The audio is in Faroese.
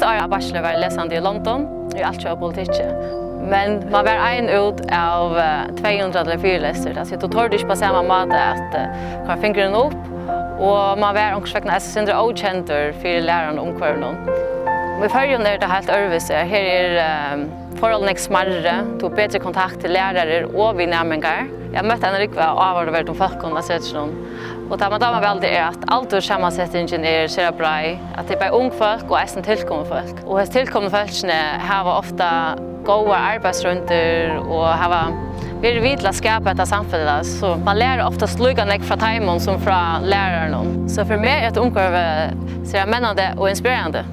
Första året av bachelor var lesande i London, i allt av Politikki. Men man var en ut av 200 föreläsare. Alltså jag tog inte på samma måte att kvar fingren upp och man var omkring syndra okäntor för läraren omkvarnon. Vi följer ner det helt övervise. Här är förhållande smarre, tog bättre kontakt till lärare och vi närmingar. Jag mötte en riktigt avvärd om folkon att sätta någon. Och det man damer väldigt är att allt ur sammansättningen är så bra, att det är bara ung folk och ästen tillkommande folk. Och de tillkommande folkene har ofta goda arbetsrunter och har vi vill skapa ett samfälle, så man lär ofta sluga nek från timon som från läraren. Så för mig är ett omkvarv så männande och inspirerande.